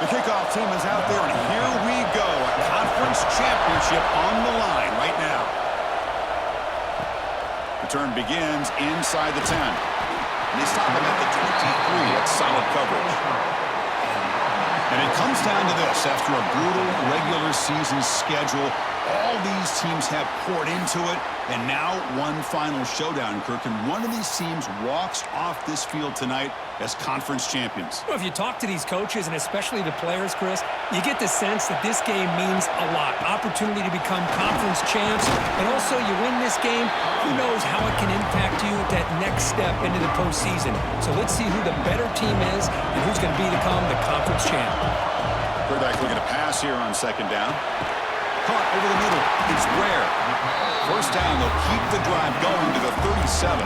The kickoff team is out there, and here we go. A conference championship on the line right now. The turn begins inside the 10. And they stop him at the 23. That's solid coverage. And it comes down to this. After a brutal regular season schedule, all these teams have poured into it, and now one final showdown, Kirk. And one of these teams walks off this field tonight as conference champions. Well, if you talk to these coaches, and especially the players, Chris, you get the sense that this game means a lot. Opportunity to become conference champs, and also you win this game, who knows how it can impact you at that next step into the postseason. So let's see who the better team is and who's going to become the conference champ. Quarterback looking to pass here on second down. Caught over the middle. It's rare. First down, they'll keep the drive going to the 37.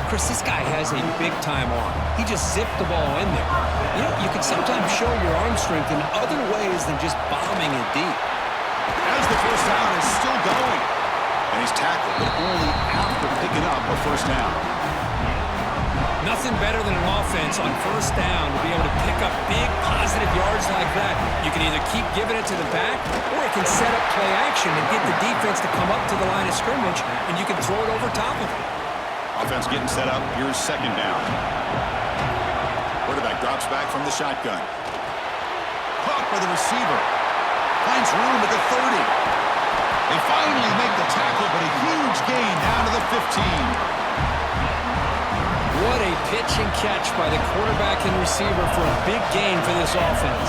Chris, this guy has a big-time arm. He just zipped the ball in there. You know, you can sometimes show your arm strength in other ways than just bombing it deep. As the first down is still going. And he's tackled, but only after picking up a first down. Nothing better than an offense on first down to be able to pick up big positive yards like that. You can either keep giving it to the back, or it can set up play action and get the defense to come up to the line of scrimmage, and you can throw it over top of it. Offense getting set up. Here's second down. Quarterback drops back from the shotgun. Caught by the receiver. Finds room at the 30. They finally make the tackle, but a huge gain down to the 15. What a pitch and catch by the quarterback and receiver for a big gain for this offense.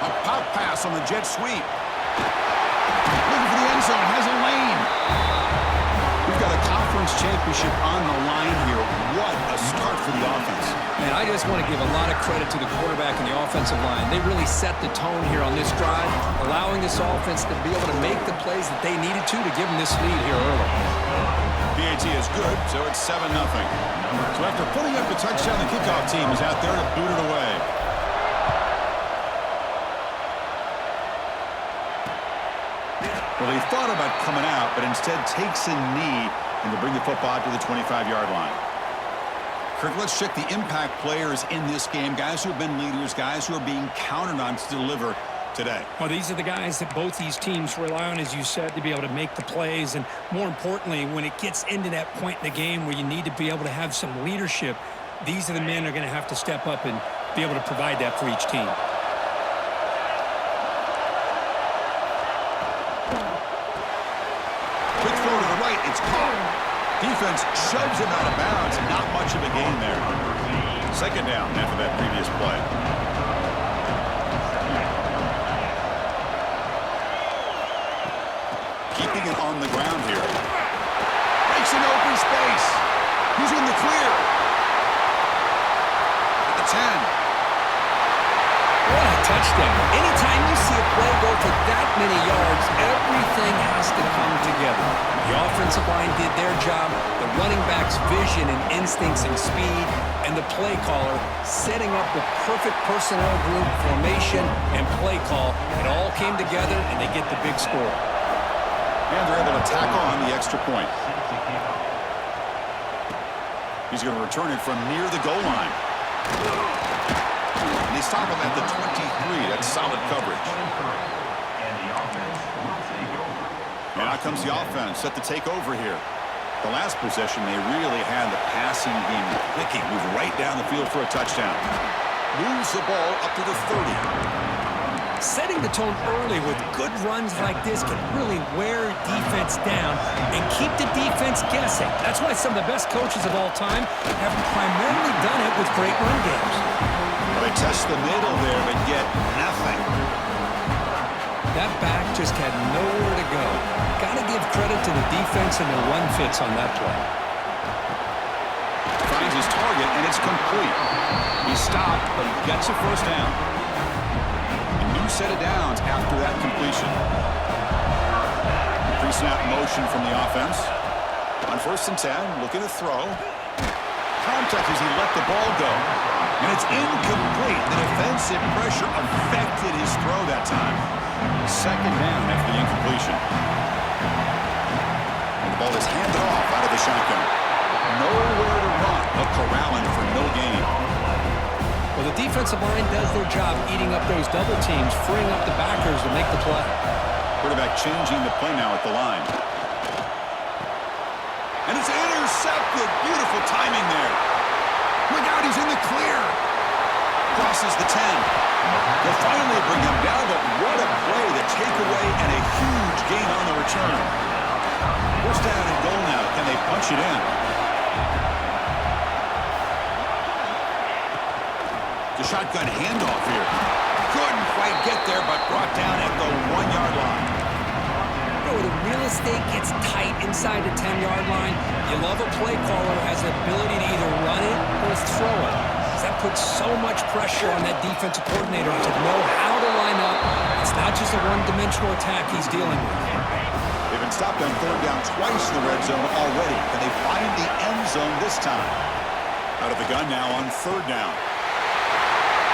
A pop pass on the jet sweep. Looking for the end zone. Has a lane. We've got a conference championship on the line here. What a start for the offense. Man, I just want to give a lot of credit to the quarterback and the offensive line. They really set the tone here on this drive, allowing this offense to be able to make the plays that they needed to give them this lead here early. PAT is good, so it's 7-0. So after putting up the touchdown, the kickoff team is out there to boot it away. Well, they thought about coming out, but instead takes a knee and will bring the football to the 25-yard line. Kirk, let's check the impact players in this game, guys who have been leaders, guys who are being counted on to deliver today. Well, these are the guys that both these teams rely on, as you said, to be able to make the plays. And more importantly, when it gets into that point in the game where you need to be able to have some leadership, these are the men who are going to have to step up and be able to provide that for each team. Quick throw to the right. It's caught. Defense shoves him out of bounds. Not much of a gain there. Second down after that previous play. Keeping it on the ground here. Breaks an open space. He's in the clear. At the 10. What a touchdown. Anytime you see a play go for that many yards, everything has to come together. The offensive line did their job, the running back's vision and instincts and speed, and the play caller setting up the perfect personnel group, formation, and play call. It all came together, and they get the big score. And they're able to tack on the extra point. He's going to return it from near the goal line. And they stop him at the 23. That's solid coverage. And out comes the offense set to take over here. The last possession, they really had the passing game clicking. Moved right down the field for a touchdown. Moves the ball up to the 30. Setting the tone early with good runs like this can really wear defense down and keep the defense guessing. That's why some of the best coaches of all time have primarily done it with great run games. Well, they test the middle there, but get nothing. That back just had nowhere to go. Got to give credit to the defense and their run fits on that play. Finds his target, and it's complete. He stopped, but he gets a first down. Set of downs after that completion. Pre-snap motion from the offense. On 1st and 10, looking to throw. Contact as he let the ball go. And it's incomplete. The defensive pressure affected his throw that time. Second down after the incompletion. And the ball is handed off out of the shotgun. Nowhere to run, but corralling for no gain. Well, the defensive line does their job eating up those double teams, freeing up the backers to make the play. Quarterback changing the play now at the line. And it's intercepted. Beautiful timing there. Look out, he's in the clear. Crosses the 10. They'll finally bring him down, but what a play, the takeaway, and a huge gain on the return. First down and goal now. Can they punch it in? The shotgun handoff here. Couldn't quite get there, but brought down at the 1-yard line. When the real estate gets tight inside the 10-yard line, you love a play caller who has the ability to either run it or throw it. That puts so much pressure on that defensive coordinator to know how to line up. It's not just a one-dimensional attack he's dealing with. They've been stopped on third down twice in the red zone already. Can they find the end zone this time? Out of the gun now on third down.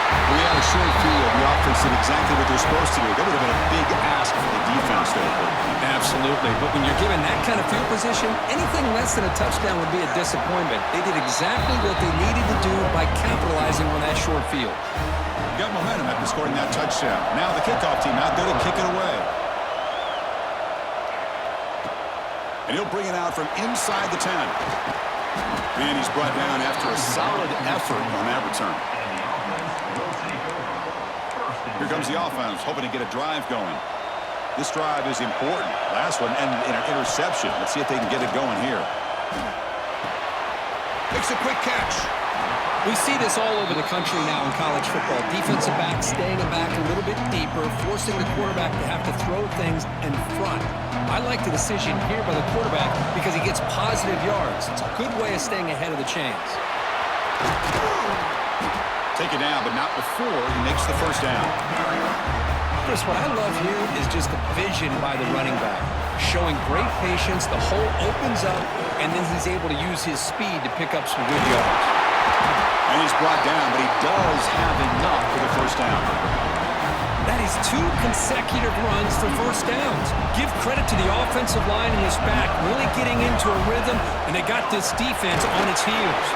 We had a short field. The offense did exactly what they're supposed to do. That would have been a big ask for the defense there. Absolutely. But when you're given that kind of field position, anything less than a touchdown would be a disappointment. They did exactly what they needed to do by capitalizing on that short field. Got momentum after scoring that touchdown. Now the kickoff team out there to kick it away. And he'll bring it out from inside the 10. And he's brought down after a solid effort on that return. Here comes the offense, hoping to get a drive going. This drive is important. Last one, and an interception. Let's see if they can get it going here. Makes a quick catch. We see this all over the country now in college football. Defensive backs staying back a little bit deeper, forcing the quarterback to have to throw things in front. I like the decision here by the quarterback because he gets positive yards. It's a good way of staying ahead of the chains. Take it down, but not before he makes the first down. Chris, what I love here is just the vision by the running back. Showing great patience, the hole opens up, and then he's able to use his speed to pick up some good yards. And he's brought down, but he does have enough for the first down. That is 2 consecutive runs for first downs. Give credit to the offensive line in this back, really getting into a rhythm, and they got this defense on its heels.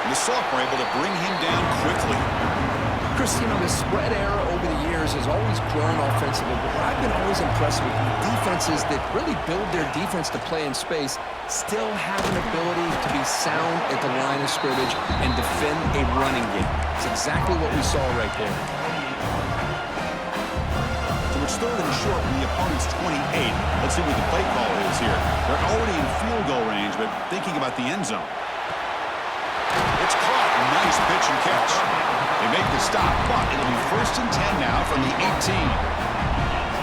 And the sophomore able to bring him down quickly. Chris, you know, the spread era over the years has always grown offensively, but what I've been always impressed with defenses that really build their defense to play in space still have an ability to be sound at the line of scrimmage and defend a running game. It's exactly what we saw right there. So it's third and short from the opponent's 28. Let's see what the play call is here. They're already in field goal range, but thinking about the end zone. It's caught. Nice pitch and catch. They make the stop, but it'll be first and 10 now from the 18.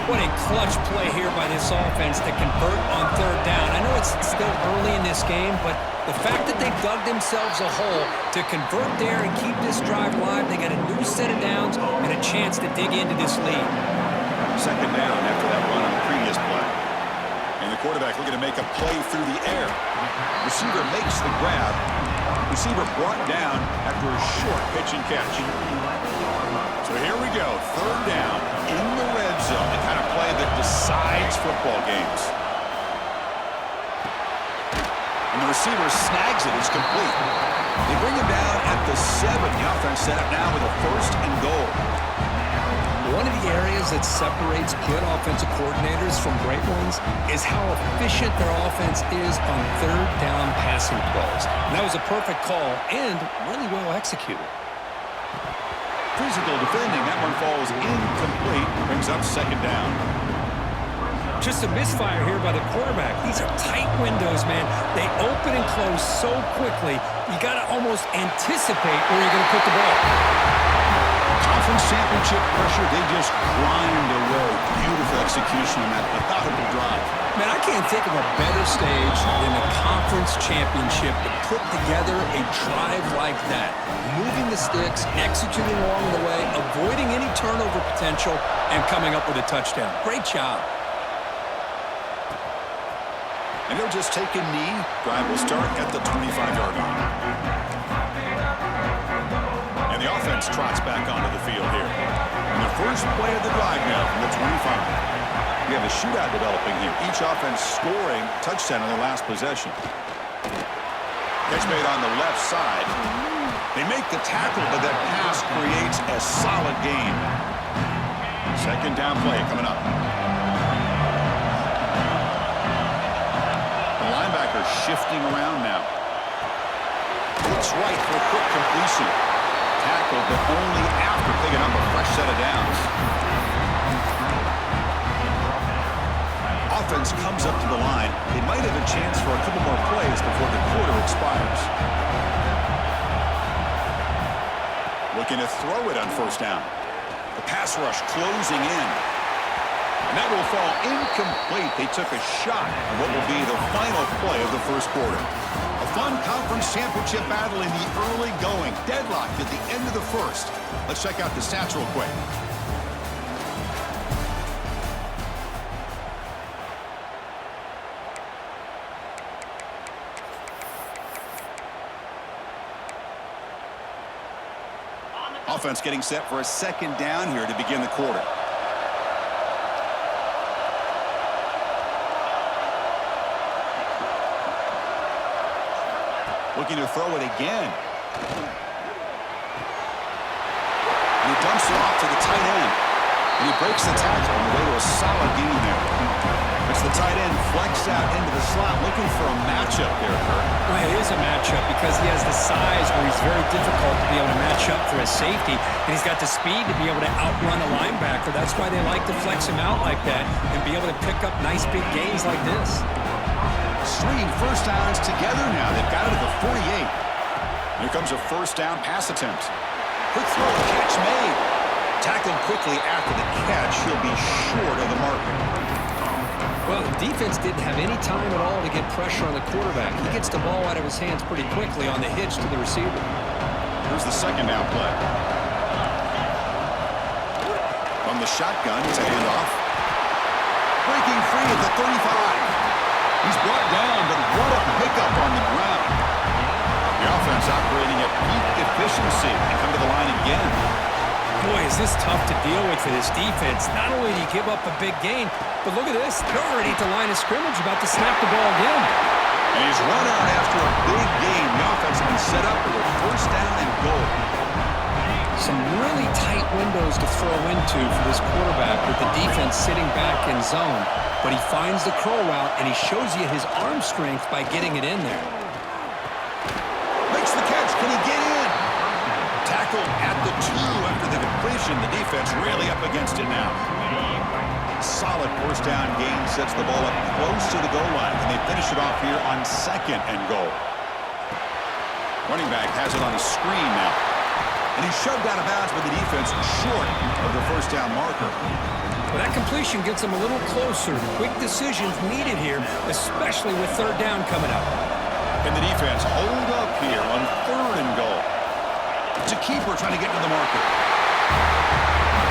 What a clutch play here by this offense to convert on third down. I know it's still early in this game, but the fact that they dug themselves a hole to convert there and keep this drive alive, they got a new set of downs and a chance to dig into this lead. Second down after that run on the previous play. And the quarterback looking to make a play through the air. Receiver makes the grab. Receiver brought down after a short pitch and catch. So here we go, third down in the red zone, the kind of play that decides football games. And the receiver snags it, it's complete. They bring him down at the 7. The offense set up now with a first and goal. One of the areas that separates good offensive coordinators from great ones is how efficient their offense is on third down passing plays. And that was a perfect call and really well executed. Physical defending, that one falls incomplete, brings up second down. Just a misfire here by the quarterback. These are tight windows, man. They open and close so quickly, you got to almost anticipate where you're going to put the ball. Conference championship pressure, they just grind away. Beautiful execution on that methodical drive. Man, I can't think of a better stage than the conference championship to put together a drive like that. Moving the sticks, executing along the way, avoiding any turnover potential, and coming up with a touchdown. Great job. And he'll just take a knee. Drive will start at the 25-yard line. And the offense trots back onto the field here. And the first play of the drive now from the 25. We have a shootout developing here. Each offense scoring touchdown on their last possession. Catch made on the left side. They make the tackle, but that pass a solid gain. Second down play coming up. The linebacker shifting around now. Looks right for a quick completion. Tackled, but only after picking up a fresh set of downs. Offense comes up to the line. They might have a chance for a couple more plays before the quarter expires. Looking to throw it on first down. The pass rush closing in. And that will fall incomplete. They took a shot on what will be the final play of the first quarter. A fun conference championship battle in the early going. Deadlocked at the end of the first. Let's check out the stats real quick. Offense getting set for a second down here to begin the quarter. Looking to throw it again. And he dumps it off to the tight end. And he breaks the tackle on the way to a solid gain there. It's the tight end flex out into the slot, looking for a matchup there, Kurt. Well, it is a matchup because he has the size where he's very difficult to be able to match up for his safety, and he's got the speed to be able to outrun a linebacker. That's why they like to flex him out like that and be able to pick up nice big gains like this. Stringing first downs together now. They've got it at the 48. Here comes a first down pass attempt. Quick throw, catch made. Tackled quickly after the catch. He'll be short of the marker. Well, the defense didn't have any time at all to get pressure on the quarterback. He gets the ball out of his hands pretty quickly on the hitch to the receiver. Here's the second down play. From the shotgun, it's a handoff. Breaking free at the 35. He's brought down, but what a pickup on the ground. The offense operating at peak efficiency. They come to the line again. Boy, is this tough to deal with for this defense. Not only do you give up a big gain, but look at this. They're already at the line of scrimmage about to snap the ball again. And he's run out after a big gain. The offense has been set up for a first down and goal. Some really tight windows to throw into for this quarterback with the defense sitting back in zone. But he finds the crow route, and he shows you his arm strength by getting it in there. Makes the catch. Can he get in? Tackled at the 2 after the completion. The defense really up against it now. Solid first down gain sets the ball up close to the goal line, and they finish it off here on second and goal. Running back has it on a screen now. And he's shoved out of bounds with the defense short of the first down marker. Well, that completion gets them a little closer. Quick decisions needed here, especially with third down coming up. And the defense hold up here on third and goal. It's a keeper trying to get to the marker.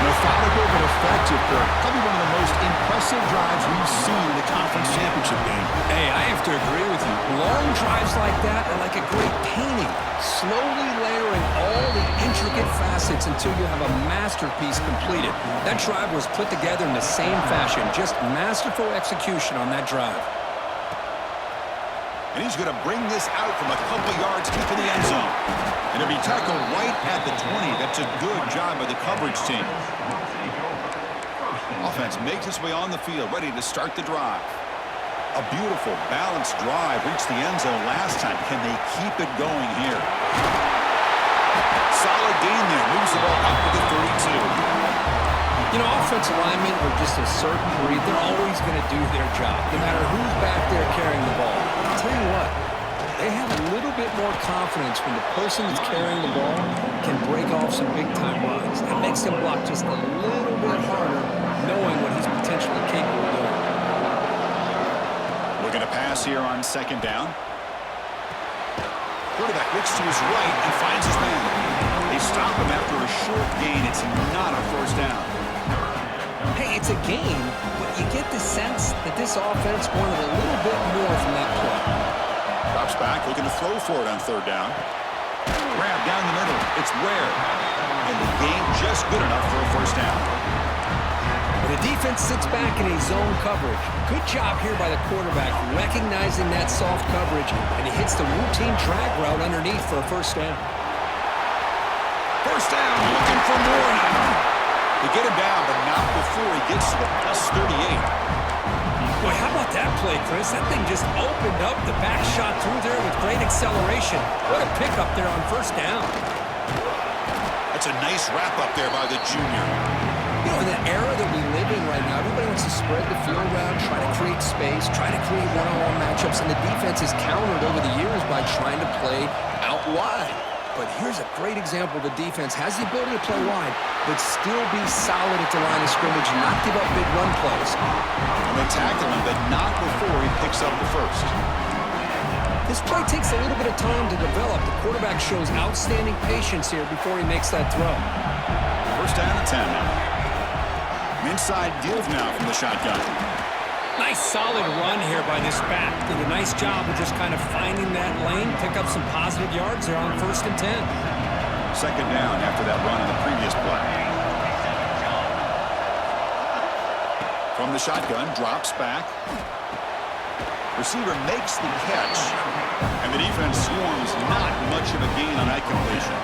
Methodical but effective, Kirk. Probably one of the most impressive drives we've seen in the conference championship game. Hey, I have to agree with you. Long drives like that are like a great painting. Slowly layering all the intricate facets until you have a masterpiece completed. That drive was put together in the same fashion. Just masterful execution on that drive. And he's going to bring this out from a couple yards deep in the end zone. And it'll be tackled right at the 20. That's a good job by the coverage team. Offense makes its way on the field, ready to start the drive. A beautiful, balanced drive reached the end zone last time. Can they keep it going here? Solid gain there. Moves the ball up to the 32. You know, offensive linemen are just a certain breed. They're always going to do their job, no matter who's back there carrying the ball. I'll tell you what, they have a little bit more confidence when the person that's carrying the ball can break off some big-time runs. It makes them block just a little bit harder, knowing what he's potentially capable of doing. Looking to pass here on second down. Quarterback looks to his right and finds his man. They stop him after a short gain. It's not a first down. Hey, it's a gain, but you get the sense that this offense wanted a little bit more from that play. Drops back, looking to throw for it on third down. Grab down the middle. It's Ware. And the gain just good enough for a first down. The defense sits back in a zone coverage. Good job here by the quarterback, recognizing that soft coverage, and he hits the routine drag route underneath for a first down. First down, looking for more. They get him down, but not before he gets to the +38. Boy, how about that play, Chris? That thing just opened up. The back shot through there with great acceleration. What a pickup there on first down. That's a nice wrap-up there by the junior. You know, in the era that we live in right now, everybody wants to spread the field around, try to create space, try to create one-on-one matchups, and the defense has countered over the years by trying to play out wide. But here's a great example. The defense has the ability to play wide, but still be solid at the line of scrimmage, not give up big run plays. And they tackle him, but not before he picks up the first. This play takes a little bit of time to develop. The quarterback shows outstanding patience here before he makes that throw. First down and 10 now. Inside give now from the shotgun. Nice solid run here by this back. Did a nice job of just kind of finding that lane, pick up some positive yards there on 1st and 10. Second down after that run in the previous play. From the shotgun, drops back. Receiver makes the catch, and the defense swarms. Not much of a gain on that completion.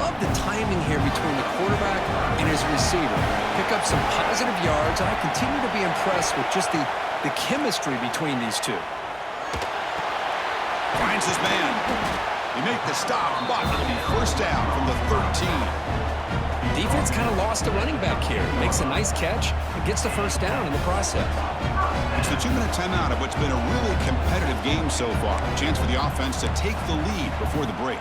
Love the timing here between the quarterback and his receiver. Pick up some positive yards. I continue to be impressed with just the chemistry between these two. Finds his man. He makes the stop, but it'll be first down from the 13. Defense kind of lost the running back here. Makes a nice catch and gets the first down in the process. It's the 2-minute timeout of what's been a really competitive game so far. Chance for the offense to take the lead before the break.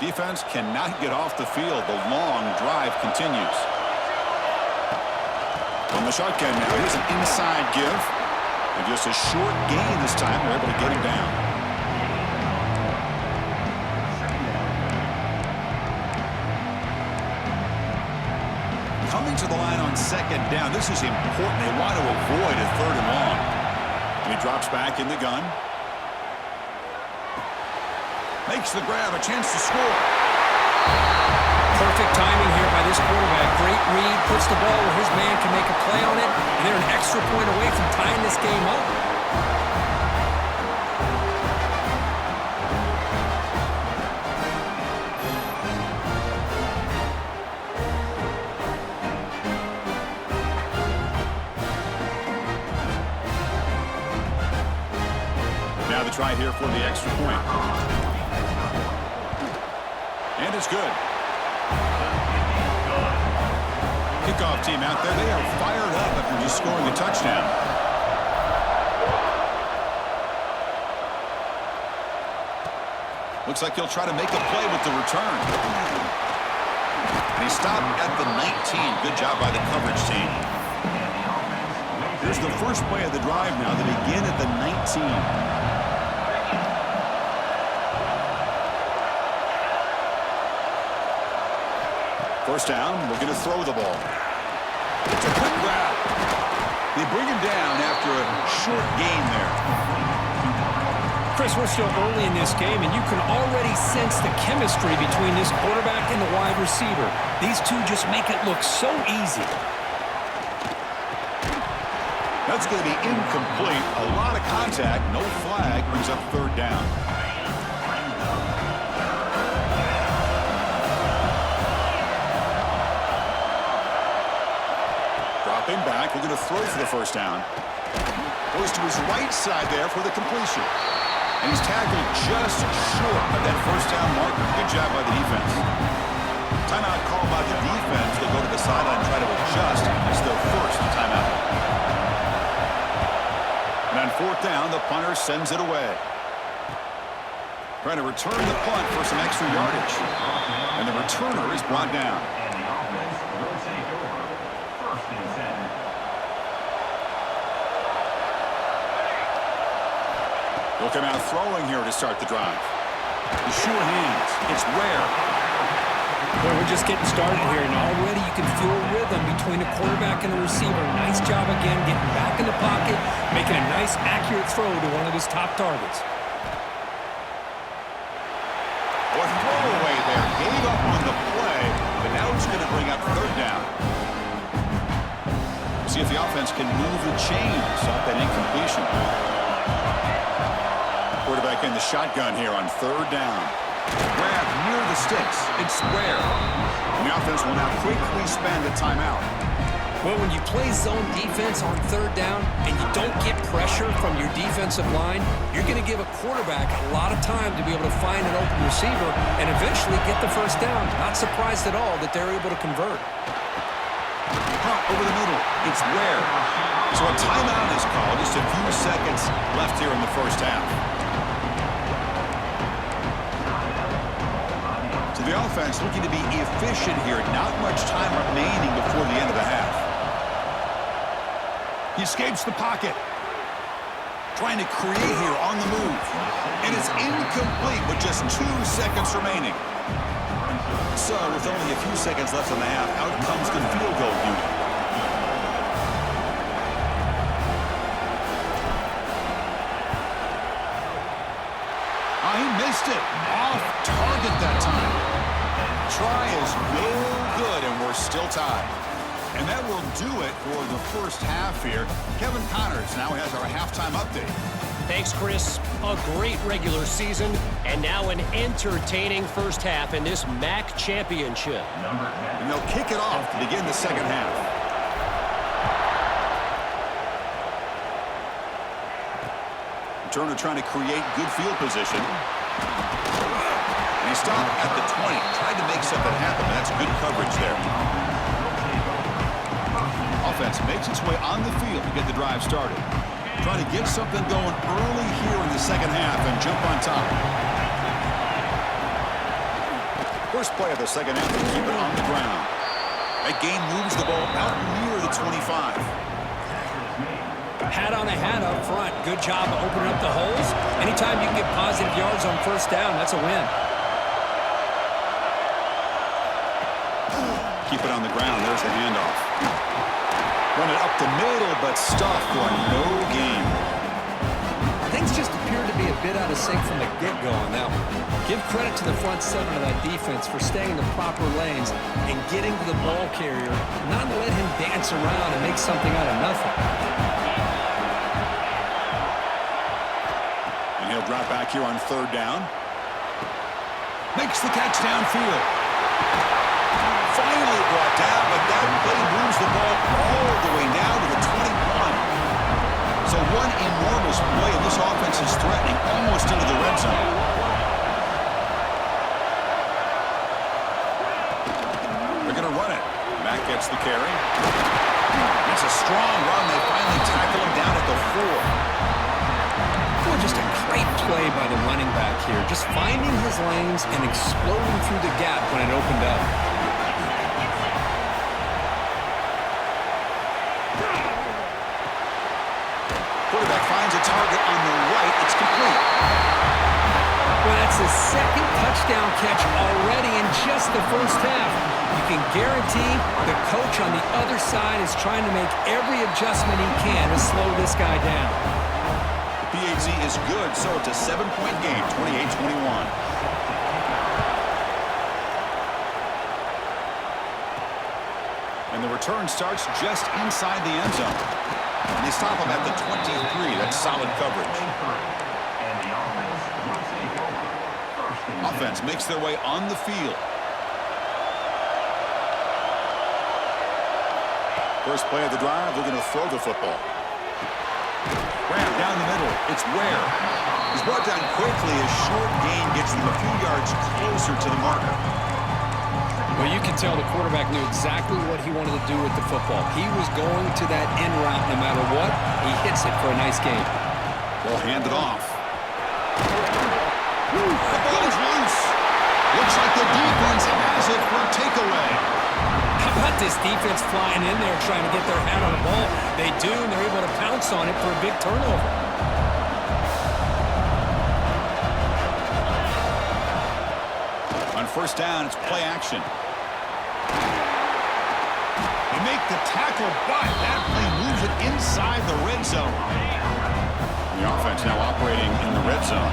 Defense cannot get off the field. The long drive continues. From the shotgun now, here's an inside give. And just a short gain this time. They're able to get him down. Coming to the line on second down. This is important. They want to avoid a 3rd and long. He drops back in the gun. Makes the grab, a chance to score. Perfect timing here by this quarterback. Great read, puts the ball where his man can make a play on it, and they're an extra point away from tying this game up. Now the try here for the extra point. And it's good. Kickoff team out there. They are fired up after just scoring a touchdown. Looks like he'll try to make a play with the return. And he stopped at the 19. Good job by the coverage team. Here's the first play of the drive now. They begin at the 19. First down, looking to throw the ball. It's a quick grab. They bring him down after a short gain there. Chris, we're still early in this game, and you can already sense the chemistry between this quarterback and the wide receiver. These two just make it look so easy. That's going to be incomplete. A lot of contact. No flag. Brings up 3rd down. Dropping back. We're going to throw for the first down. Goes to his right side there for the completion. And he's tackled just short of that first down marker. Good job by the defense. Timeout called by the defense. They'll go to the sideline and try to adjust. It's their first timeout. And on 4th down, the punter sends it away. Trying to return the punt for some extra yardage. And the returner is brought down. They'll come out throwing here to start the drive. The sure hands. It's rare. Well, we're just getting started here, and already you can feel a rhythm between the quarterback and the receiver. Nice job again getting back in the pocket, making a nice, accurate throw to one of his top targets. Or throwaway there. Gave up on the play, but now it's going to bring up 3rd down. See if the offense can move the chains off that incompletion. Quarterback in the shotgun here on 3rd down. Grab near the sticks. It's square. And the offense will now quickly spend a timeout. Well, when you play zone defense on third down and you don't get pressure from your defensive line, you're going to give a quarterback a lot of time to be able to find an open receiver and eventually get the first down. Not surprised at all that they're able to convert. Punt over the middle. It's Ware. So a timeout is called. Just a few seconds left here in the first half. So the offense looking to be efficient here. Not much time remaining before the end of the half. He escapes the pocket. Trying to create here on the move. And it's incomplete with just 2 seconds remaining. So with only a few seconds left in the half, out comes the field goal unit. Oh, he missed it. Off target that time. Try is no good, and we're still tied. And that will do it for the first half here. Kevin Connors now has our halftime update. Thanks, Chris. A great regular season, and now an entertaining first half in this MAC championship. And they'll kick it off to begin the second half. Turner trying to create good field position. And he stopped at the 20. Tried to make something happen. That's good coverage there. Offense makes its way on the field to get the drive started. Trying to get something going early here in the second half and jump on top. First play of the second half to keep it on the ground. That gain moves the ball out near the 25. Hat on a hat up front. Good job of opening up the holes. Anytime you can get positive yards on first down, that's a win. Keep it on the ground. There's the handoff. Run it up the middle, but stuffed for no gain. Things just appear to be a bit out of sync from the get-go on that one. Give credit to the front seven of that defense for staying in the proper lanes and getting to the ball carrier, not let him dance around and make something out of nothing. And he'll drop back here on third down. Makes the catch downfield. Finally brought down, but that play moves the ball all the way now to the 21. So one enormous play, and this offense is threatening almost into the red zone. They're going to run it. Mack gets the carry. It's a strong run. They finally tackle him down at the 4. Well, just a great play by the running back here. Just finding his lanes and exploding through the gap when it opened up. Quarterback finds a target on the right. It's complete. Well, that's his second touchdown catch already in just the first half. You can guarantee the coach on the other side is trying to make every adjustment he can to slow this guy down. The PAT is good, so it's a 7-point game, 28-21. And the return starts just inside the end zone. And they stop him at the 23. That's solid coverage. Offense makes their way on the field. First play of the drive, they're going to throw the football. Grab down the middle. It's Ware. He's brought down quickly. A short gain gets them a few yards closer to the marker. Well, you can tell the quarterback knew exactly what he wanted to do with the football. He was going to that end route no matter what. He hits it for a nice gain. Ball handed off. The ball is loose. Looks like the defense has it for a takeaway. How about this defense flying in there trying to get their hat on the ball? They do, and they're able to pounce on it for a big turnover. On first down, it's play action. They make the tackle, but that play moves it inside the red zone. The offense now operating in the red zone.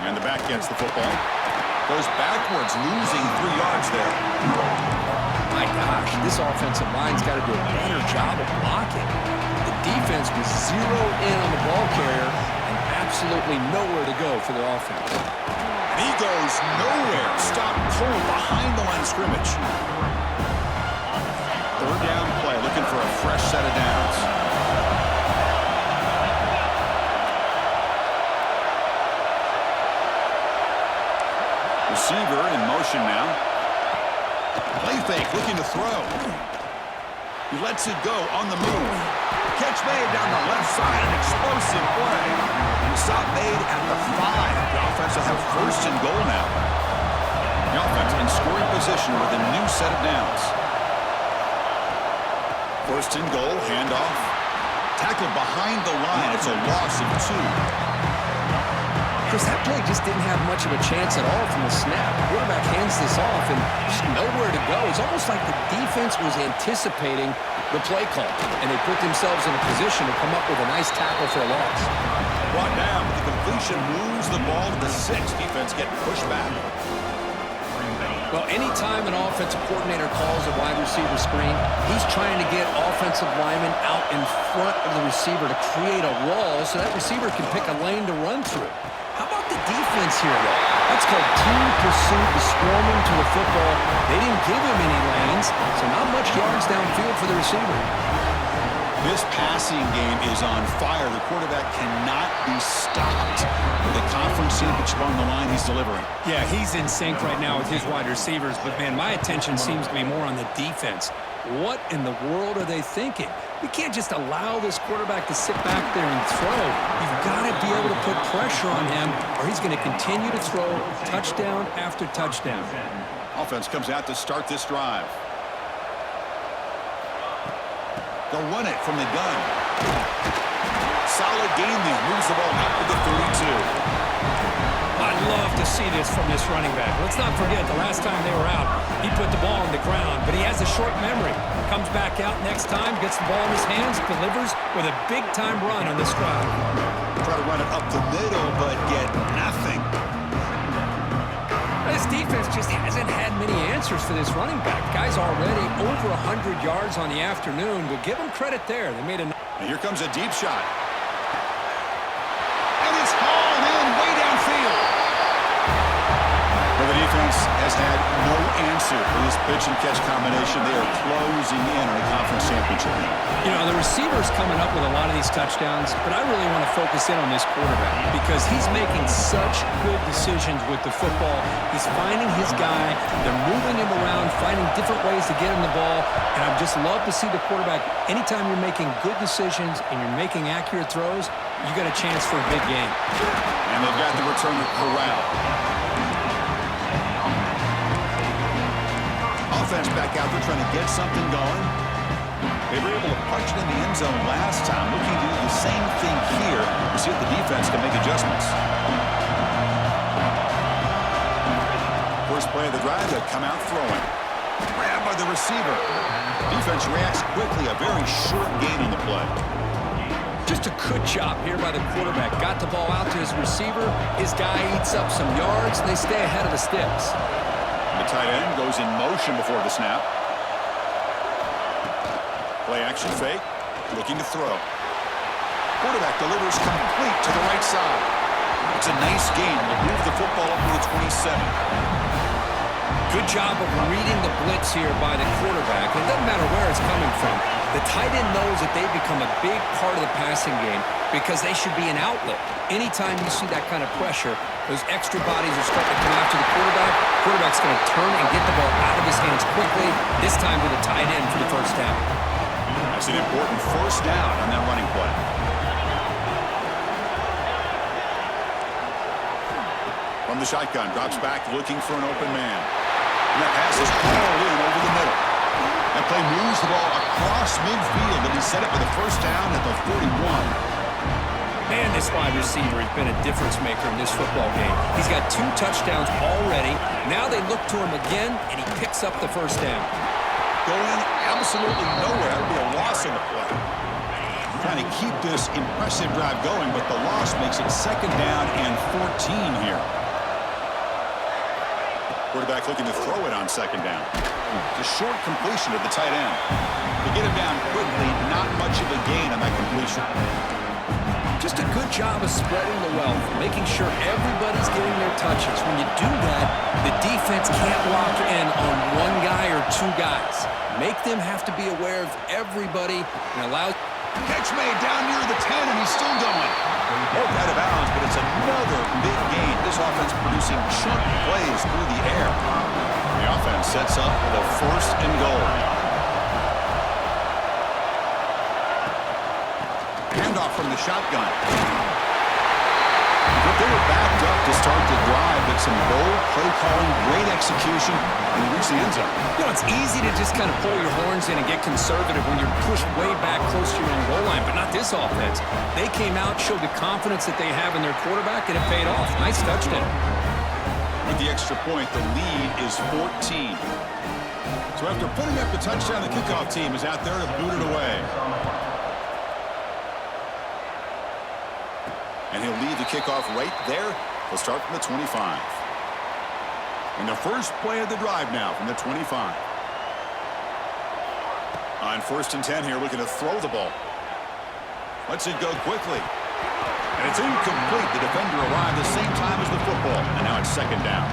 And the back gets the football. Goes backwards, losing 3 yards there. My gosh, this offensive line's got to do a better job of blocking. The defense was zeroed in on the ball carrier and absolutely nowhere to go for their offense. And he goes nowhere. Stop cold behind the line of scrimmage. Third down play, looking for a fresh set of downs. Receiver in motion now. Play fake, looking to throw. He lets it go on the move. Catch made down the left side, an explosive play. Stop made at the 5. The offense will have first and goal now. The offense in scoring position with a new set of downs. First and goal, handoff. Tackled behind the line. It's a loss of 2. Chris, that play just didn't have much of a chance at all from the snap. The quarterback hands this off and just nowhere to go. It's almost like the defense was anticipating the play call, and they put themselves in a position to come up with a nice tackle for a loss. Brought down, but the completion moves the ball to the 6. Defense getting pushed back. Well, anytime an offensive coordinator calls a wide receiver screen, he's trying to get offensive linemen out in front of the receiver to create a wall so that receiver can pick a lane to run through. How about the defense here, though? That's called team pursuit, the swarming to the football. They didn't give him any lanes, so not much yards downfield for the receiver. This passing game is on fire. The quarterback cannot be stopped. With the conference championship on the line, he's delivering. Yeah, he's in sync right now with his wide receivers, but, man, my attention seems to be more on the defense. What in the world are they thinking? You can't just allow this quarterback to sit back there and throw. You've got to be able to put pressure on him, or he's going to continue to throw touchdown after touchdown. Offense comes out to start this drive. They'll run it from the gun. Solid game there. Moves the ball out to the 32. I'd love to see this from this running back. Let's not forget the last time they were out, he put the ball on the ground, but he has a short memory. Comes back out next time, gets the ball in his hands, delivers with a big-time run on this drive. Try to run it up the middle, but get nothing. This defense just hasn't had many answers for this running back. Guy's already over 100 yards on the afternoon, but give him credit there. They made a... And here comes a deep shot. And it's hauled in way downfield. Well, the defense has had no answer for this pitch and catch combination. They are closing in on a conference championship. You know, the receiver's coming up with a lot of these touchdowns, but I really want to focus in on this quarterback because he's making such good decisions with the football. He's finding his guy. They're moving him around, finding different ways to get him the ball, and I just love to see the quarterback. Anytime you're making good decisions and you're making accurate throws, you got a chance for a big game. And they've got the return of Corral. Offense back out there trying to get something going. They were able to punch it in the end zone last time. Looking to do the same thing here to see if the defense can make adjustments. First play of the drive, they come out throwing. Grabbed by the receiver. Defense reacts quickly. A very short gain on the play. Just a good job here by the quarterback. Got the ball out to his receiver. His guy eats up some yards, and they stay ahead of the sticks. The tight end goes in motion before the snap. Play action fake. Looking to throw. Quarterback delivers complete to the right side. It's a nice game. Will move the football up to the 27. Good job of reading the blitz here by the quarterback. It doesn't matter where it's coming from. The tight end knows that they've become a big part of the passing game because they should be an outlet. Anytime you see that kind of pressure, those extra bodies are starting to come after the quarterback. Quarterback's going to turn and get the ball out of his hands quickly, this time with a tight end for the first down. That's an important first down on that running play. From the shotgun, drops back looking for an open man. And that pass is hauled in over the middle. That play moves the ball across midfield, and he set it for the first down at the 41. Man, this wide receiver has been a difference maker in this football game. He's got 2 touchdowns already. Now they look to him again, and he picks up the first down. Going absolutely nowhere. That would be a loss on the play. Trying to keep this impressive drive going, but the loss makes it second down and 14 here. Quarterback looking to throw it on second down. It's a short completion to the tight end. To get him down quickly, not much of a gain on that completion. Just a good job of spreading the wealth, making sure everybody's getting their touches. When you do that, the defense can't lock in on one guy or two guys. Make them have to be aware of everybody and allow... Catch made down near the 10, and he's still going. Both out of bounds, but it's another big gain. This offense producing chunk plays through the air. The offense sets up with a 1st and goal. Handoff from the shotgun. But they were backed up to start the drive, but some bold play calling, great execution, and reach the end zone. You know, it's easy to just kind of pull your horns in and get conservative when you're pushed way back close to your own goal line, but not this offense. They came out, showed the confidence that they have in their quarterback, and it paid off. Nice touchdown. With the extra point, the lead is 14. So after putting up the touchdown, the kickoff team is out there to boot it away. And he'll leave the kickoff right there. He'll start from the 25. And the first play of the drive now from the 25. On 1st and 10 here, looking to throw the ball. Lets it go quickly. And it's incomplete. The defender arrived the same time as the football. And now it's 2nd down.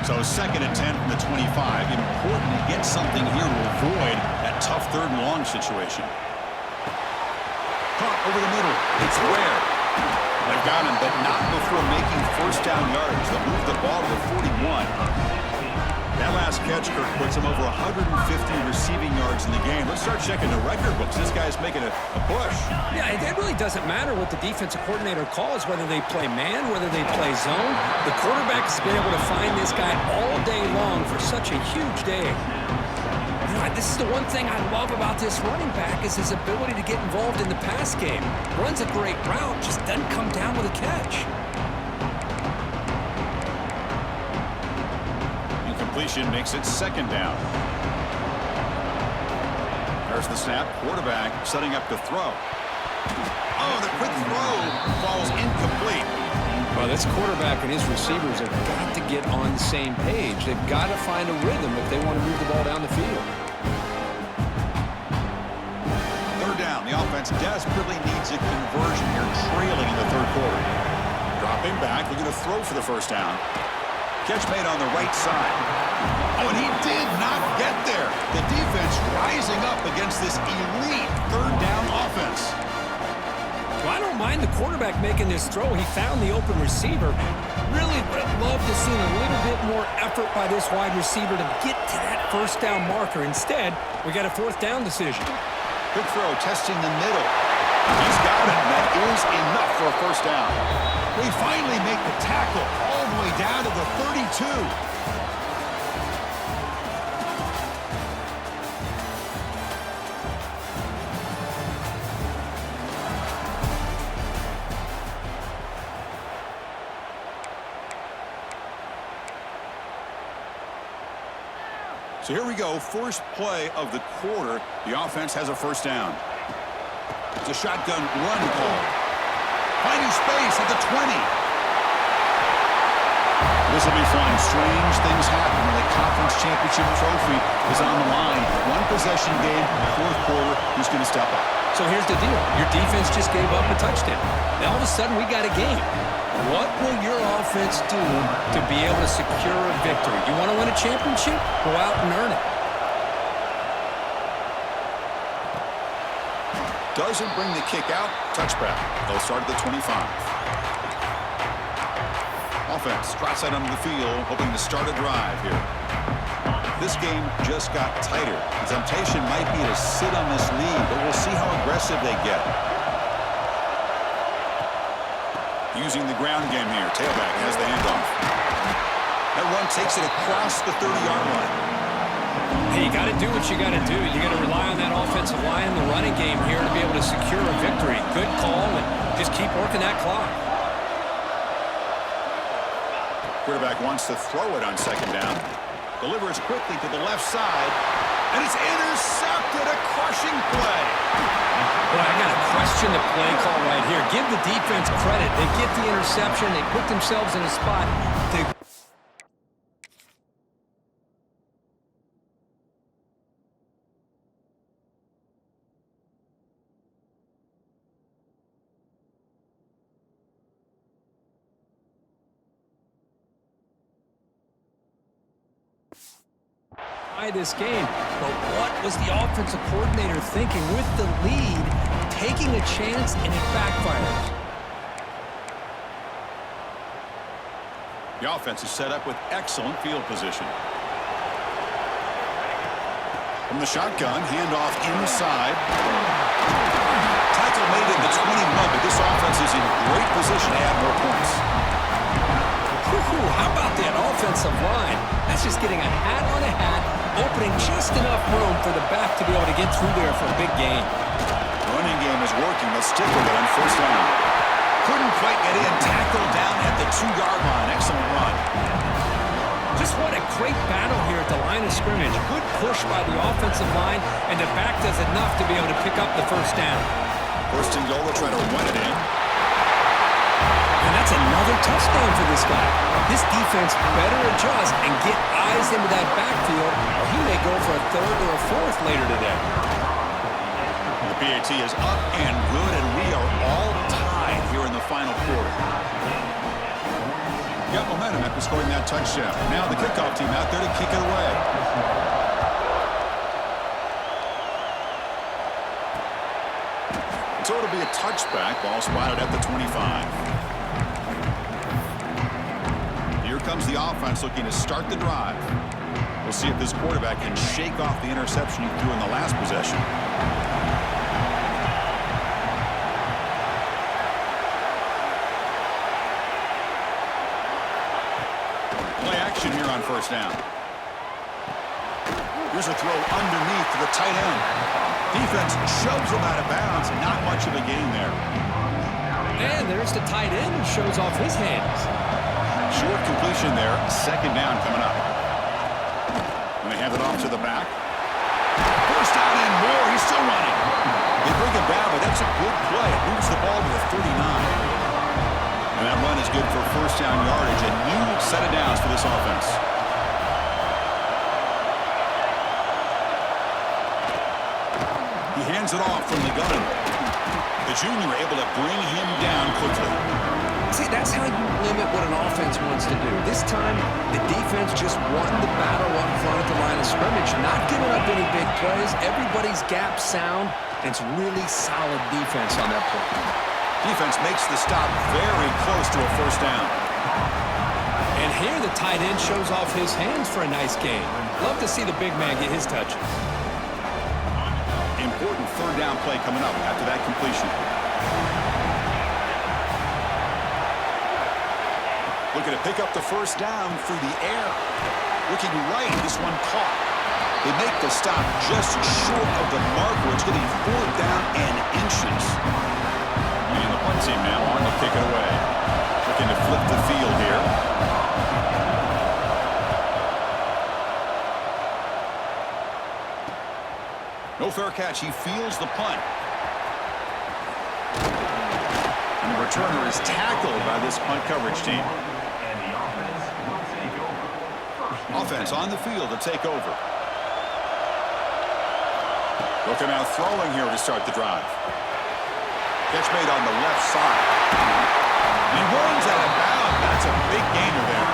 So 2nd and 10 from the 25. Important to get something here to avoid that tough 3rd and long situation. Caught over the middle. It's Ware. They've got him, but not before making 1st down yards. They'll move the ball to the 41. That last catch, Kirk, puts him over 150 receiving yards in the game. Let's start checking the record books. This guy's making a push. Yeah, it really doesn't matter what the defensive coordinator calls, whether they play man, whether they play zone. The quarterback has been able to find this guy all day long for such a huge day. You know, this is the one thing I love about this running back is his ability to get involved in the pass game. Runs a great route, just doesn't come down with a catch. Incompletion makes it 2nd down. There's the snap. Quarterback setting up to throw. Oh, the quick throw falls incomplete. Well, this quarterback and his receivers have got to get on the same page. They've got to find a rhythm if they want to move the ball down the field. 3rd down. The offense desperately needs a conversion here, trailing in the 3rd quarter. Dropping back, looking to throw for the 1st down. Catch made on the right side. Oh, and he did not get there. The defense rising up against this elite 3rd down offense. Well, I don't mind the quarterback making this throw. He found the open receiver. Really would have loved to see a little bit more effort by this wide receiver to get to that 1st down marker. Instead, we got a 4th down decision. Good throw, testing the middle. He's got it. That is enough for a 1st down. They finally make the tackle all the way down to the 32. So here we go, first play of the quarter. The offense has a 1st down. It's a shotgun run call. Finding space at the 20. This will be fun. Strange things happen when the conference championship trophy is on the line. 1 possession game, 4th quarter. Who's going to step up? So here's the deal. Your defense just gave up a touchdown. Now all of a sudden we got a game. What will your offense do to be able to secure a victory? You want to win a championship? Go out and earn it. Doesn't bring the kick out. Touchback. They'll start at the 25. Offense trots out onto the field, hoping to start a drive here. This game just got tighter. The temptation might be to sit on this lead, but we'll see how aggressive they get. Using the ground game here. Tailback has the handoff. That run takes it across the 30-yard line. Hey, you got to do what you got to do. You got to rely on that offensive line, the running game here to be able to secure a victory. Good call, and just keep working that clock. Quarterback wants to throw it on 2nd down. Delivers quickly to the left side, and it's intercepted. A crushing play. Boy, I got to question the play call right here. Give the defense credit. They get the interception. They put themselves in a spot to This game, but what was the offensive coordinator thinking with the lead, taking a chance, and it backfires? The offense is set up with excellent field position. From the shotgun, handoff inside. Tackle made in the 21, but this offense is in great position to add more points. How about that offensive line? That's just getting a hat on a hat, opening just enough room for the back to be able to get through there for a big gain. Running game is working. Let's stick with it on first down. Couldn't quite get in. Tackled down at the 2-yard line. Excellent run. Just what a great battle here at the line of scrimmage. Good push by the offensive line, and the back does enough to be able to pick up the first down. First and goal, they'll try to run it in. And that's another touchdown for this guy. This defense better adjust and get eyes into that backfield, or he may go for a third or a fourth later today. The PAT is up and good, and we are all tied here in the final quarter. Got momentum after scoring that touchdown. Now the kickoff team out there to kick it away. So it'll be a touchback. Ball spotted at the 25. Here comes the offense looking to start the drive. We'll see if this quarterback can shake off the interception he threw in the last possession. Play action here on first down. Here's a throw underneath to the tight end. Defense shoves him out of bounds. Not much of a gain there. And there's the tight end who shows off his hands. Short completion there. Second down coming up. And they hand it off to the back. First down and more. He's still running. They bring him down, but that's a good play. It moves the ball to the 39. And that run is good for first down yardage. A new set of downs for this offense. He hands it off from the gun. The junior able to bring him down quickly. See, that's how you limit what an offense wants to do. This time, the defense just won the battle up front at the line of scrimmage, not giving up any big plays. Everybody's gap sound, and it's really solid defense on that play. Defense makes the stop very close to a first down. And here the tight end shows off his hands for a nice gain. Love to see the big man get his touches. Important third down play coming up after that completion. Looking to pick up the first down through the air. Looking right, this one caught. They make the stop just short of the marker. It's going to be fourth down and inches. And the punt team now on to kick it away. Looking to flip the field here. No fair catch. He fields the punt. And the returner is tackled by this punt coverage team. Offense on the field to take over. Looking out throwing here to start the drive. Catch made on the left side. He runs out of bounds. That's a big gainer there.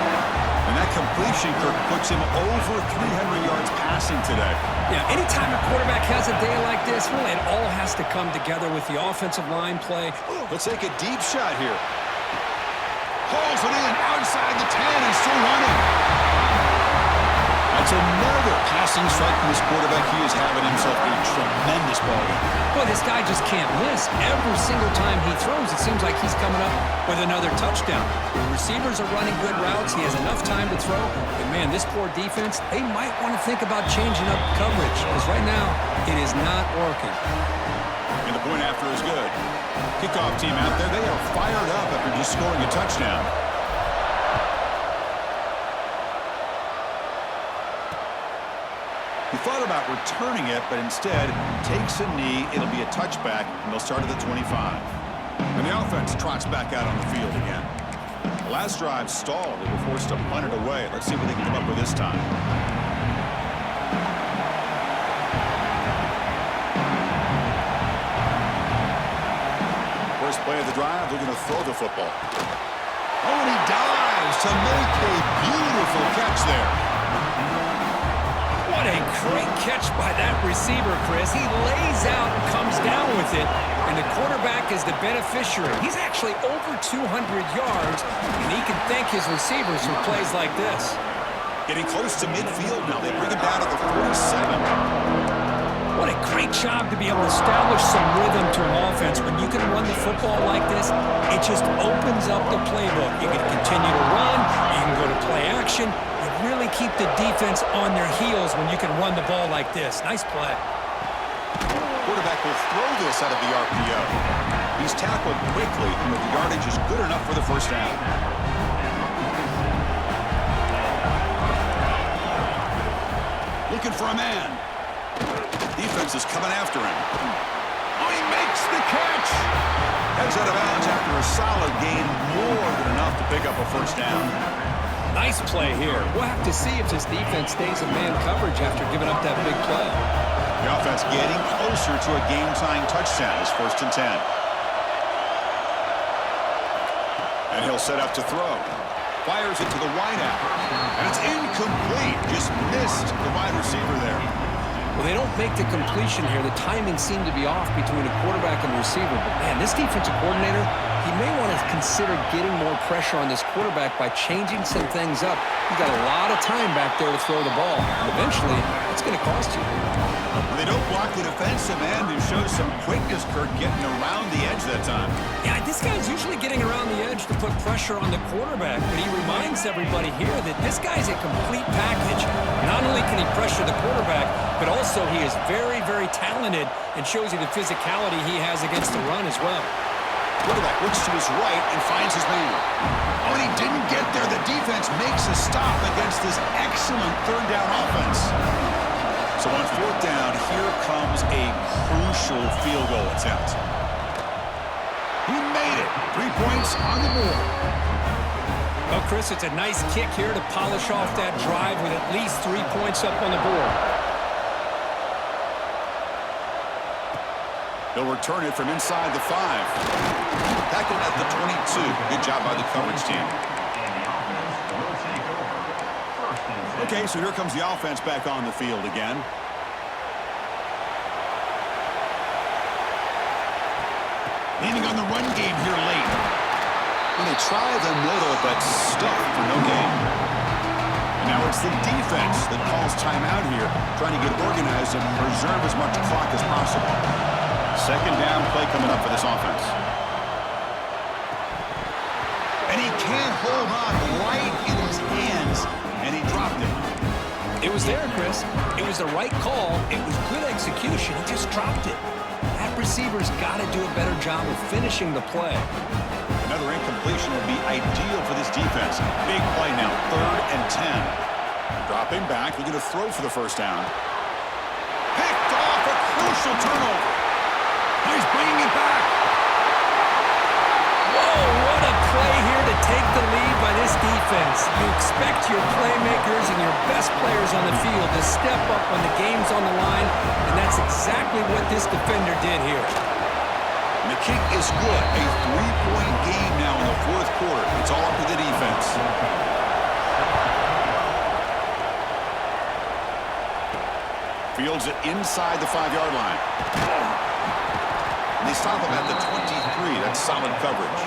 And that completion, Kirk, puts him over 300 yards passing today. Yeah, anytime a quarterback has a day like this, really, it all has to come together with the offensive line play. Let's take a deep shot here. Pulls it in outside the 10 and still running. That's another passing strike from this quarterback. He is having himself a tremendous ball game. Boy, this guy just can't miss. Every single time he throws, it seems like he's coming up with another touchdown. The receivers are running good routes. He has enough time to throw. But, man, this poor defense, they might want to think about changing up coverage because right now it is not working. And the point after is good. Kickoff team out there. They are fired up after just scoring a touchdown. He thought about returning it, but instead takes a knee. It'll be a touchback, and they'll start at the 25. And the offense trots back out on the field again. The last drive stalled. They were forced to punt it away. Let's see what they can come up with this time. First play of the drive, they're going to throw the football. Oh, and he dives to make a beautiful catch there. What a great catch by that receiver, Chris. He lays out and comes down with it, and the quarterback is the beneficiary. He's actually over 200 yards, and he can thank his receivers for plays like this. Getting close to midfield now. They bring him down to the 47. What a great job to be able to establish some rhythm to an offense. When you can run the football like this, it just opens up the playbook. You can continue to run. You can go to play action. You really keep the defense on their heels when you can run the ball like this. Nice play. Quarterback will throw this out of the RPO. He's tackled quickly, and the yardage is good enough for the first down. Looking for a man. Defense is coming after him. Oh, he makes the catch. Heads out of bounds after a solid gain, more than enough to pick up a first down. Nice play here. We'll have to see if this defense stays in man coverage after giving up that big play. The offense getting closer to a game-tying touchdown. It's 1st and 10. And he'll set up to throw. Fires it to the wideout. And it's incomplete. Just missed the wide receiver there. Well, they don't make the completion here. The timing seemed to be off between a quarterback and receiver. But, man, this defensive coordinator, he may want to consider getting more pressure on this quarterback by changing some things up. He's got a lot of time back there to throw the ball. And eventually, it's going to cost you. They don't block the defensive end and show some quickness, Kurt, getting around the edge that time. Yeah, this guy's usually getting around the edge to put pressure on the quarterback, but he reminds everybody here that this guy's a complete package. Not only can he pressure the quarterback, but also he is very, very talented and shows you the physicality he has against the run as well. Quarterback looks to his right and finds his man. Oh, and he didn't get there. The defense makes a stop against this excellent third down offense. So on 4th down, here comes a crucial field goal attempt. He made it. 3 points on the board. Well, Chris, it's a nice kick here to polish off that drive with at least 3 points up on the board. They'll return it from inside the 5. Tackled at the 22. Good job by the coverage team. Okay, so here comes the offense back on the field again. Leaning on the run game here late. When they try the middle, but stuck for no gain. Now it's the defense that calls timeout here, trying to get organized and preserve as much clock as possible. 2nd down play coming up for this offense. And he can't hold on right in his hands, and he dropped it. It was there, Chris. It was the right call. It was good execution. He just dropped it. That receiver's got to do a better job of finishing the play. Another incompletion would be ideal for this defense. Big play now, 3rd and 10. Dropping back, looking to throw for the first down. Picked off, a crucial turnover. He's bringing it back. Whoa, what a play here to take the lead by this defense. You expect your playmakers and your best players on the field to step up when the game's on the line, and that's exactly what this defender did here. And the kick is good. A 3-point game now in the 4th quarter. It's all up to the defense. Fields it inside the 5-yard line. And they stop him at the 23. That's solid coverage.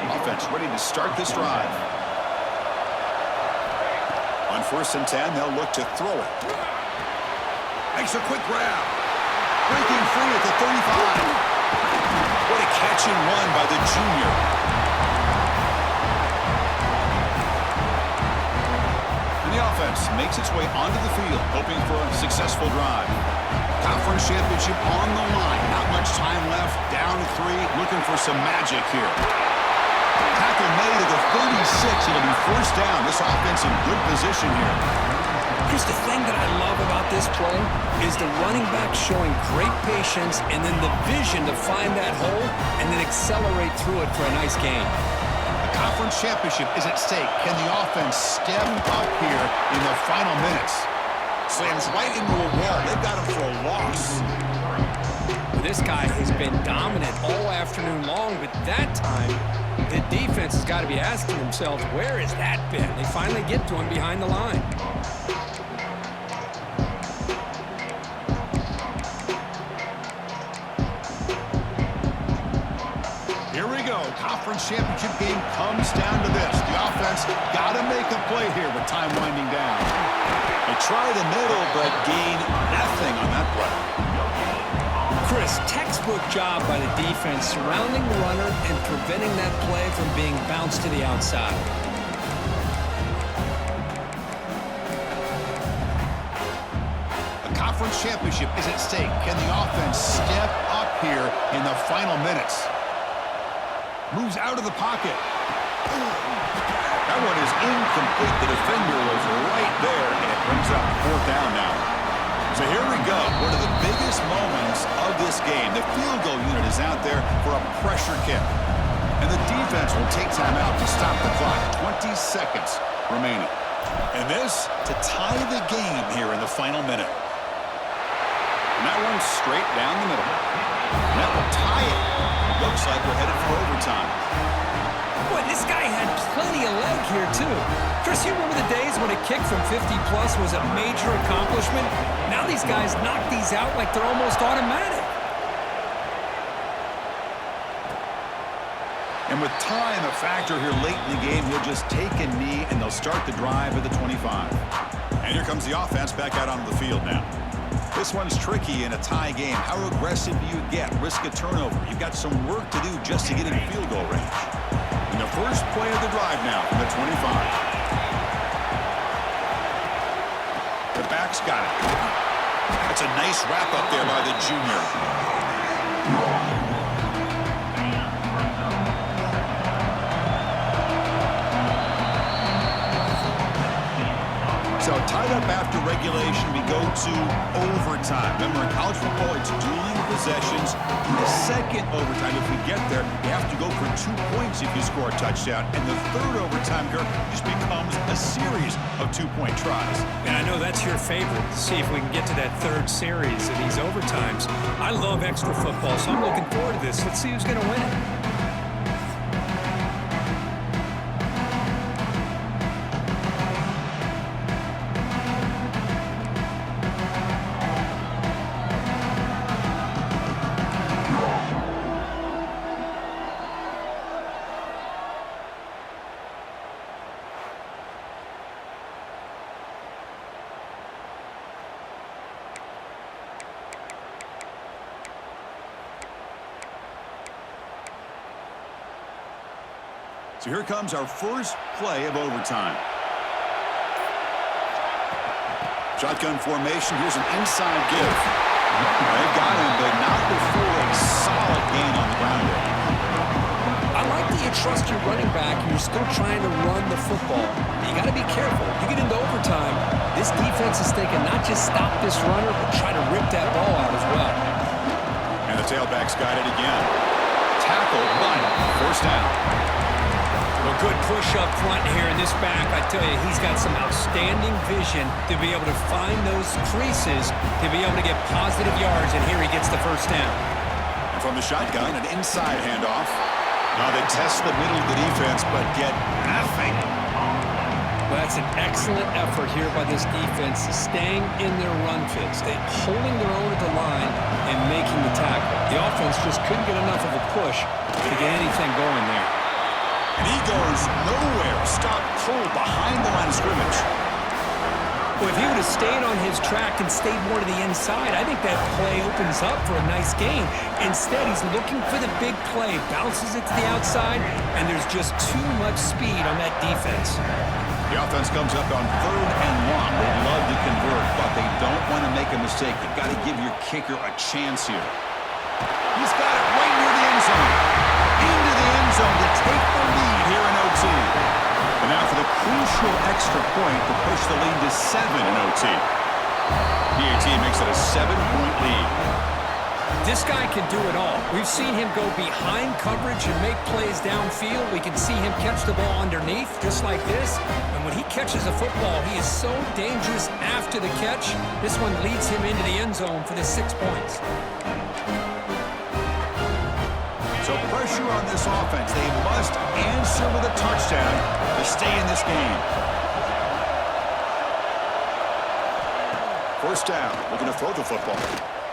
Offense ready to start this drive. On 1st and 10, they'll look to throw it. Makes a quick grab. Breaking free at the 35. What a catch and run by the junior. And the offense makes its way onto the field, hoping for a successful drive. Conference championship on the line. Not much time left. Down 3. Looking for some magic here. Tackle made at the 36. It'll be 1st down. This offense in good position here. Here's the thing that I love about this play is the running back showing great patience and then the vision to find that hole and then accelerate through it for a nice gain. The conference championship is at stake. Can the offense step up here in the final minutes? Slams right into a wall. They've got him for a loss. This guy has been dominant all afternoon long, but that time The defense has got to be asking themselves, where has that been? They finally get to him behind the line. Here we go. Conference championship game comes down to this. The offense got to make a play here with time winding down. They try the middle, but gain nothing on that play. Chris, textbook job by the defense surrounding the runner and preventing that play from being bounced to the outside. A conference championship is at stake. Can the offense step up here in the final minutes? Moves out of the pocket. That one is incomplete. The defender was right there, and it brings up 4th down now. So here we go. One of the biggest moments of this game. The field goal unit is out there for a pressure kick. And the defense will take time out to stop the clock. 20 seconds remaining. And this to tie the game here in the final minute. And that one straight down the middle. And that will tie it. Looks like we're headed for overtime. Boy, this guy had plenty of leg here, too. Chris, you remember the days when a kick from 50-plus was a major accomplishment? Now these guys knock these out like they're almost automatic. And with time a factor here late in the game, he'll just take a knee, and they'll start the drive at the 25. And here comes the offense back out onto the field now. This one's tricky in a tie game. How aggressive do you get? Risk a turnover. You've got some work to do just to get in field goal range. And the first play of the drive now from the 25. The back's got it. That's a nice wrap up there by the junior. So tied up after regulation, we go to overtime. Remember, in college football, it's dueling possessions. In the second overtime, if we get there, you have to go for 2 points if you score a touchdown. And the third overtime, Kirk, just becomes a series of 2-point tries. And I know that's your favorite, to see if we can get to that third series of these overtimes. I love extra football, so I'm looking forward to this. Let's see who's going to win it. So here comes our first play of overtime. Shotgun formation. Here's an inside give. They've got him, but not before a solid gain on the ground. I like that you trust your running back and you're still trying to run the football. But you got to be careful. You get into overtime, this defense is thinking not just stop this runner, but try to rip that ball out as well. And the tailback's got it again. Tackle, run, first down. A good push up front here in this back. I tell you, he's got some outstanding vision to be able to find those creases, to be able to get positive yards, and here he gets the first down. And from the shotgun, an inside handoff. Now they test the middle of the defense, but get nothing. Well, that's an excellent effort here by this defense, staying in their run fits. They're holding their own at the line and making the tackle. The offense just couldn't get enough of a push to get anything going there. And he goes nowhere. Stopped cold behind the line of scrimmage. Well, if he would have stayed on his track and stayed more to the inside, I think that play opens up for a nice gain. Instead, he's looking for the big play, bounces it to the outside, and there's just too much speed on that defense. The offense comes up on 3rd and 1. They'd love to convert, but they don't want to make a mistake. You've got to give your kicker a chance here. He's got it right near the end zone. Into the end zone to take the lead here in OT. And now for the crucial extra point to push the lead to 7 in OT. PAT makes it a 7-point lead. This guy can do it all. We've seen him go behind coverage and make plays downfield. We can see him catch the ball underneath, just like this. And when he catches a football, he is so dangerous after the catch. This one leads him into the end zone for the 6 points. So Pressure on this offense. They must answer with a touchdown to stay in this game. First down, looking to throw the football.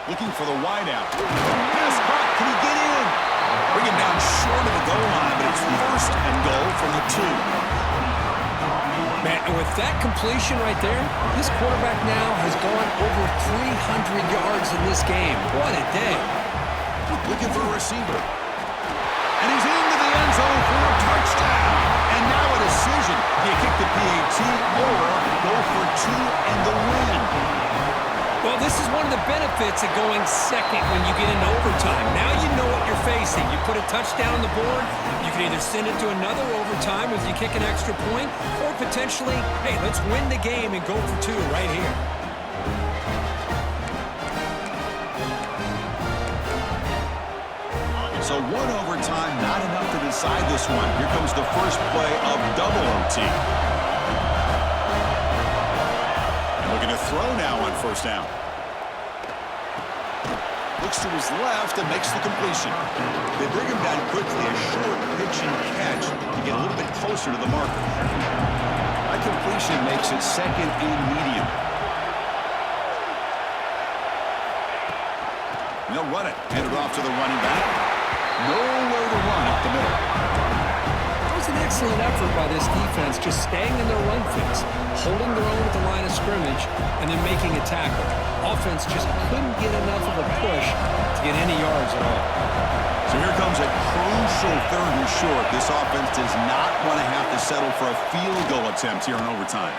Looking for the wideout. Pass caught. Can he get in? Bring him down short of the goal line, but it's first and goal from the 2. Man, and with that completion right there, this quarterback now has gone over 300 yards in this game. What a day. Looking for a receiver. And he's into the end zone for a touchdown. And now a decision. Do you kick the PAT or go for 2 and the win? Well, this is one of the benefits of going second when you get into overtime. Now you know what you're facing. You put a touchdown on the board, you can either send it to another overtime if you kick an extra point, or potentially, hey, let's win the game and go for 2 right here. So 1 overtime, not enough to decide this one. Here comes the first play of double OT. Looking to throw now on first down. Looks to his left and makes the completion. They bring him down quickly, a short pitch and catch to get a little bit closer to the marker. That completion makes it second and medium. They'll run it. Hand it off to the running back. Nowhere to run up the middle. That was an excellent effort by this defense, just staying in their run fence, holding their own at the line of scrimmage, and then making a tackle. Offense just couldn't get enough of a push to get any yards at all. So here comes a crucial 3rd and short. This offense does not want to have to settle for a field goal attempt here in overtime.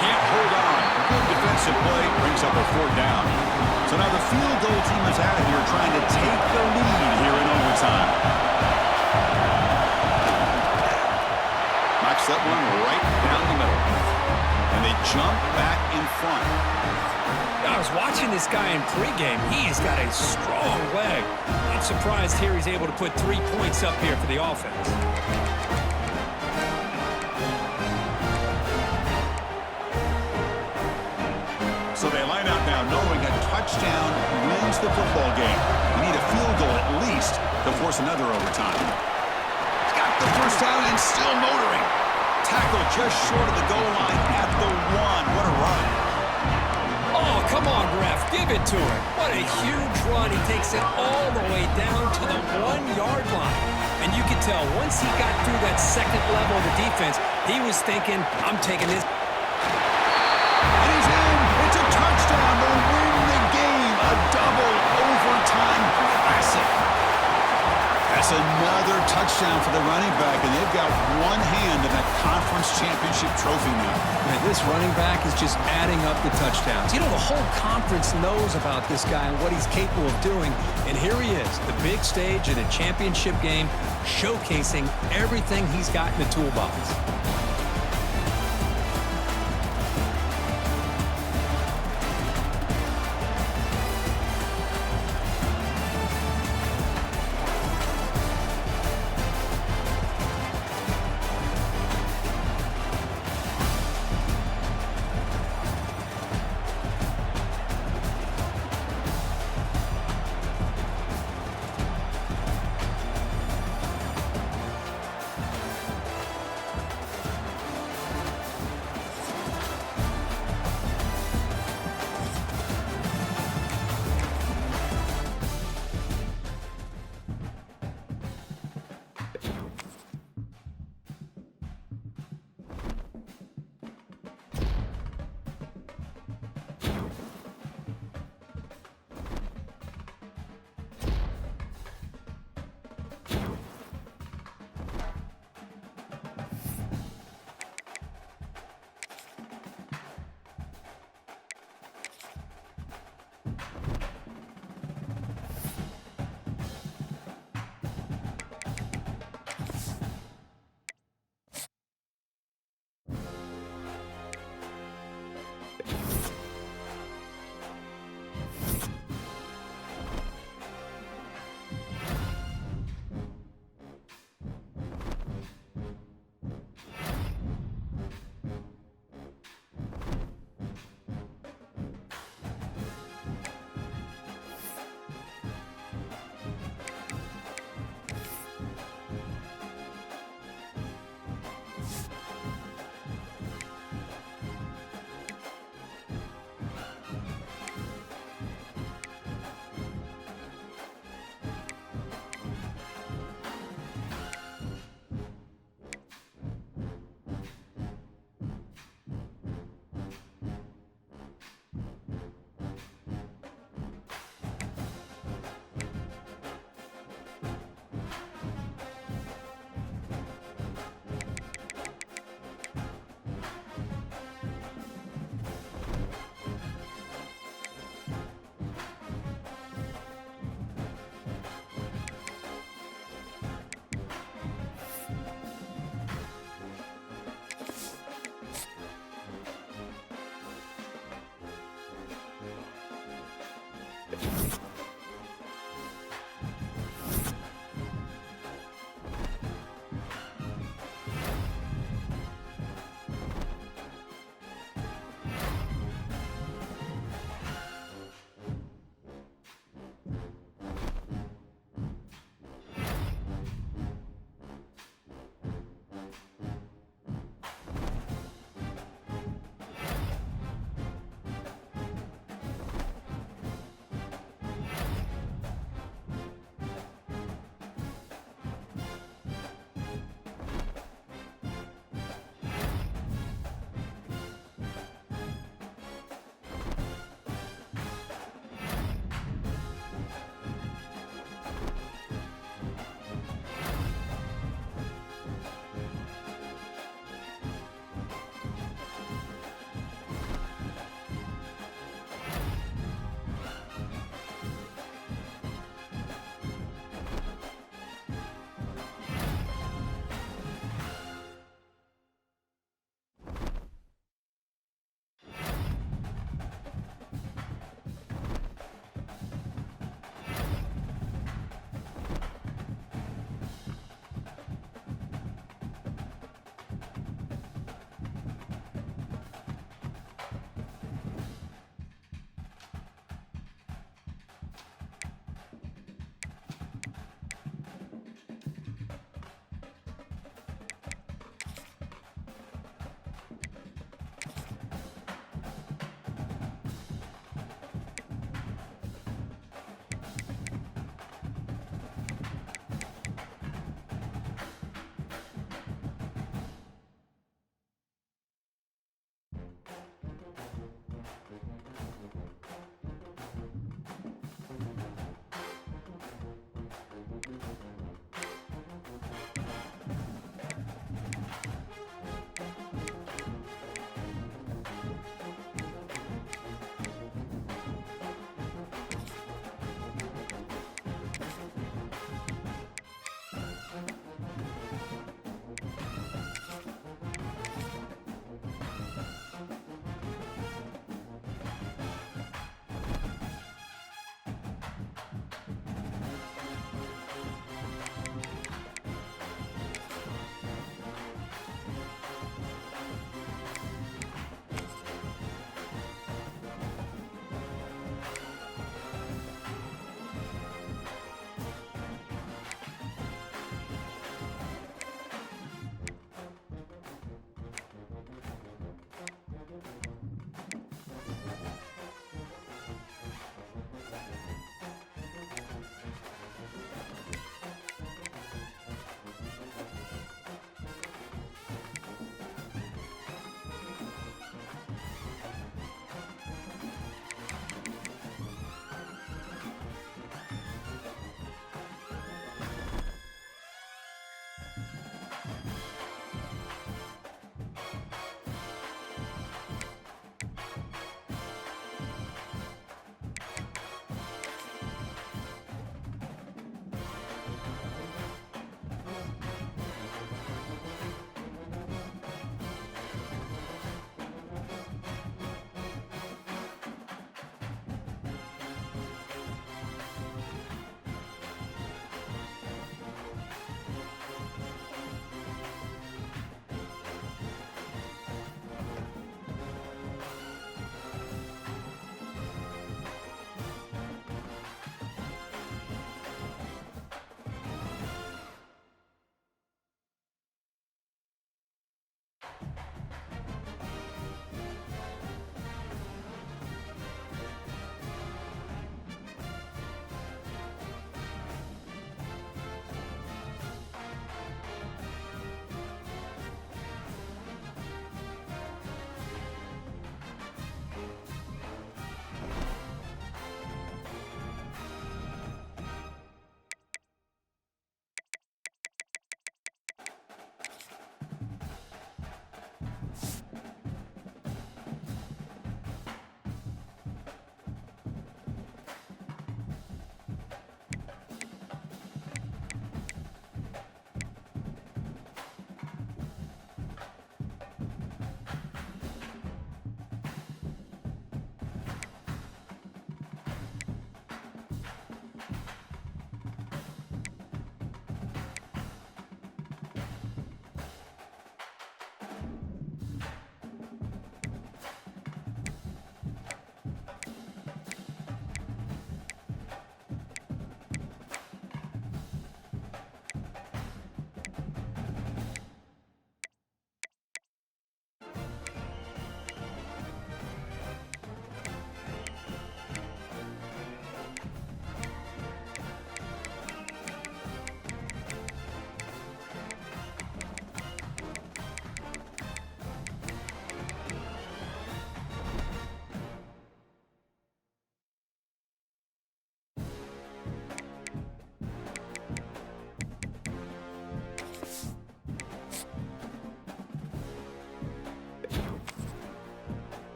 Can't hold on. Good defensive play brings up a 4th down. So now the field goal team is out of here trying to take the lead here in overtime. Knocks that one right down the middle. And they jump back in front. I was watching this guy in pregame. He's got a strong leg. I'm surprised here he's able to put 3 points up here for the offense. So they line up now knowing a touchdown wins the football game. You need a field goal at least to force another overtime. He's got the first down and still motoring. Tackle just short of the goal line at the 1. What a run. Oh, come on, ref. Give it to him. What a huge run. He takes it all the way down to the 1-yard line. And you can tell once he got through that second level of the defense, he was thinking, I'm taking this. And he's in. It's a touchdown to win the game. A double overtime classic. That's another touchdown for the running back, and they've got one hand in that conference championship trophy now. Man, this running back is just adding up the touchdowns. You know, the whole conference knows about this guy and what he's capable of doing, and here he is, the big stage in a championship game, showcasing everything he's got in the toolbox.